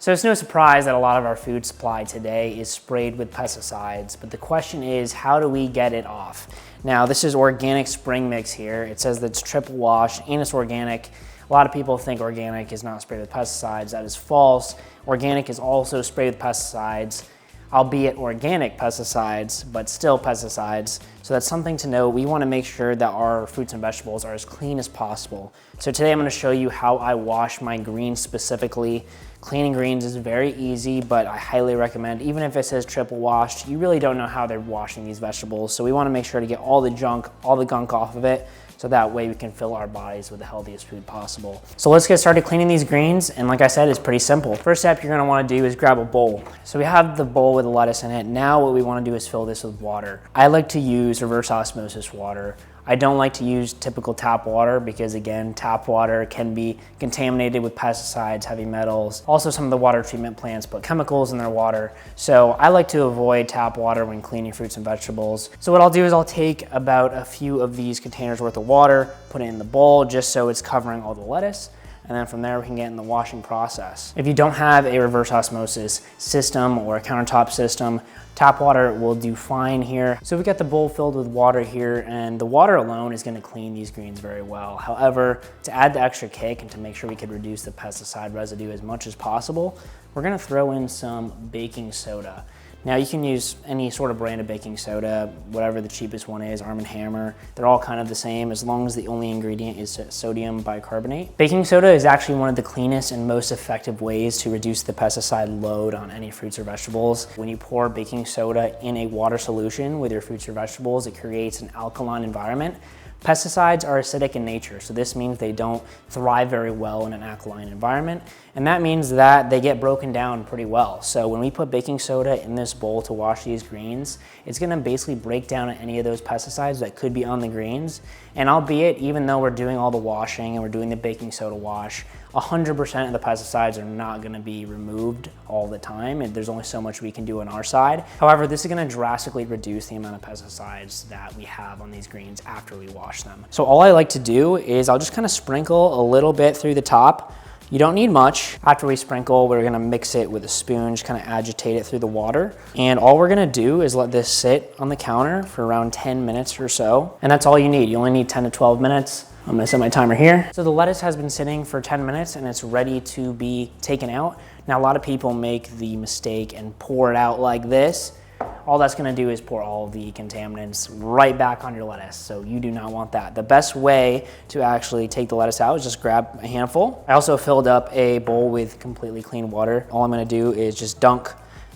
So it's no surprise that a lot of our food supply today is sprayed with pesticides, but the question is, how do we get it off? Now, this is organic spring mix here. It says that it's triple washed and it's organic. A lot of people think organic is not sprayed with pesticides. That is false. Organic is also sprayed with pesticides, albeit organic pesticides, but still pesticides. So that's something to know. We want to make sure that our fruits and vegetables are as clean as possible. So today I'm going to show you how I wash my greens specifically. Cleaning greens is very easy, but I highly recommend, even if it says triple washed, you really don't know how they're washing these vegetables. So we want to make sure to get all the junk, all the gunk off of it, so that way we can fill our bodies with the healthiest food possible. So let's get started cleaning these greens, and like I said, it's pretty simple. First step you're gonna wanna do is grab a bowl. So we have the bowl with the lettuce in it. Now what we wanna do is fill this with water. I like to use reverse osmosis water. I don't like to use typical tap water because, again, tap water can be contaminated with pesticides, heavy metals. Also, some of the water treatment plants put chemicals in their water. So I like to avoid tap water when cleaning fruits and vegetables. So what I'll do is I'll take about a few of these containers worth of water, put it in the bowl just so it's covering all the lettuce. And then from there we can get in the washing process. If you don't have a reverse osmosis system or a countertop system, tap water will do fine here. So we got the bowl filled with water here, and the water alone is gonna clean these greens very well. However, to add the extra kick and to make sure we could reduce the pesticide residue as much as possible, we're gonna throw in some baking soda. Now you can use any sort of brand of baking soda, whatever the cheapest one is, Arm & Hammer. They're all kind of the same as long as the only ingredient is sodium bicarbonate. Baking soda is actually one of the cleanest and most effective ways to reduce the pesticide load on any fruits or vegetables. When you pour baking soda in a water solution with your fruits or vegetables, it creates an alkaline environment. Pesticides are acidic in nature, so this means they don't thrive very well in an alkaline environment, and that means that they get broken down pretty well. So when we put baking soda in this bowl to wash these greens, it's gonna basically break down any of those pesticides that could be on the greens, and albeit, even though we're doing all the washing and we're doing the baking soda wash, 100% of the pesticides are not gonna be removed all the time, and there's only so much we can do on our side. However, this is gonna drastically reduce the amount of pesticides that we have on these greens after we wash them. So all I like to do is I'll just kind of sprinkle a little bit through the top. You don't need much. After we sprinkle, we're gonna mix it with a spoon, just kind of agitate it through the water. And all we're gonna do is let this sit on the counter for around 10 minutes or so. And that's all you need. You only need 10 to 12 minutes. I'm gonna set my timer here. So the lettuce has been sitting for 10 minutes and it's ready to be taken out. Now a lot of people make the mistake and pour it out like this. All that's gonna do is pour all the contaminants right back on your lettuce. So you do not want that. The best way to actually take the lettuce out is just grab a handful. I also filled up a bowl with completely clean water. All I'm gonna do is just dunk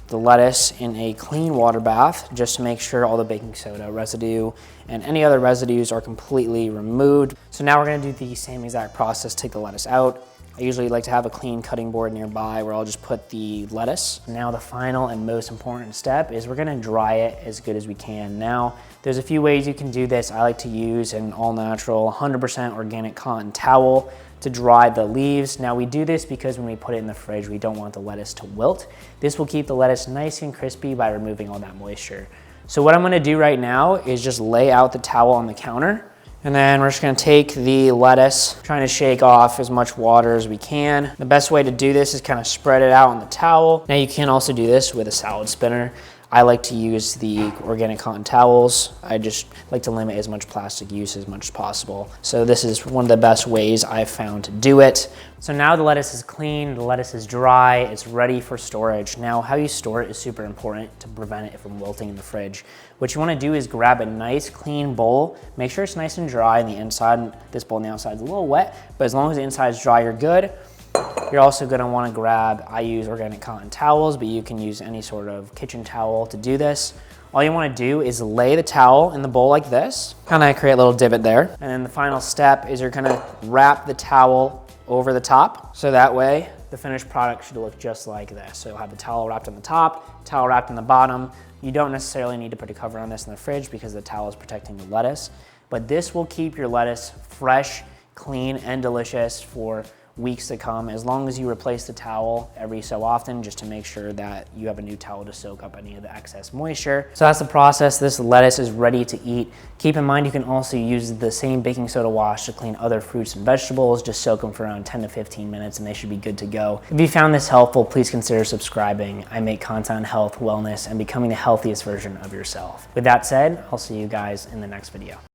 the lettuce in a clean water bath just to make sure all the baking soda residue and any other residues are completely removed. So now we're gonna do the same exact process, take the lettuce out. I usually like to have a clean cutting board nearby where I'll just put the lettuce. Now the final and most important step is we're gonna dry it as good as we can. Now, there's a few ways you can do this. I like to use an all natural, 100% organic cotton towel to dry the leaves. Now we do this because when we put it in the fridge, we don't want the lettuce to wilt. This will keep the lettuce nice and crispy by removing all that moisture. So what I'm gonna do right now is just lay out the towel on the counter, and then we're just gonna take the lettuce, trying to shake off as much water as we can. The best way to do this is kind of spread it out on the towel. Now you can also do this with a salad spinner. I like to use the organic cotton towels. I just like to limit as much plastic use as much as possible. So this is one of the best ways I've found to do it. So now the lettuce is clean, the lettuce is dry, it's ready for storage. Now how you store it is super important to prevent it from wilting in the fridge. What you wanna do is grab a nice clean bowl, make sure it's nice and dry on the inside. This bowl on the outside is a little wet, but as long as the inside is dry, you're good. You're also gonna wanna grab, I use organic cotton towels, but you can use any sort of kitchen towel to do this. All you wanna do is lay the towel in the bowl like this, kinda create a little divot there. And then the final step is you're gonna wrap the towel over the top. So that way, the finished product should look just like this. So you'll have the towel wrapped on the top, towel wrapped on the bottom. You don't necessarily need to put a cover on this in the fridge because the towel is protecting the lettuce, but this will keep your lettuce fresh, clean, and delicious for weeks to come, as long as you replace the towel every so often, just to make sure that you have a new towel to soak up any of the excess moisture. So that's the process. This lettuce is ready to eat. Keep in mind, you can also use the same baking soda wash to clean other fruits and vegetables. Just soak them for around 10 to 15 minutes and they should be good to go. If you found this helpful, please consider subscribing. I make content on health, wellness, and becoming the healthiest version of yourself. With that said, I'll see you guys in the next video.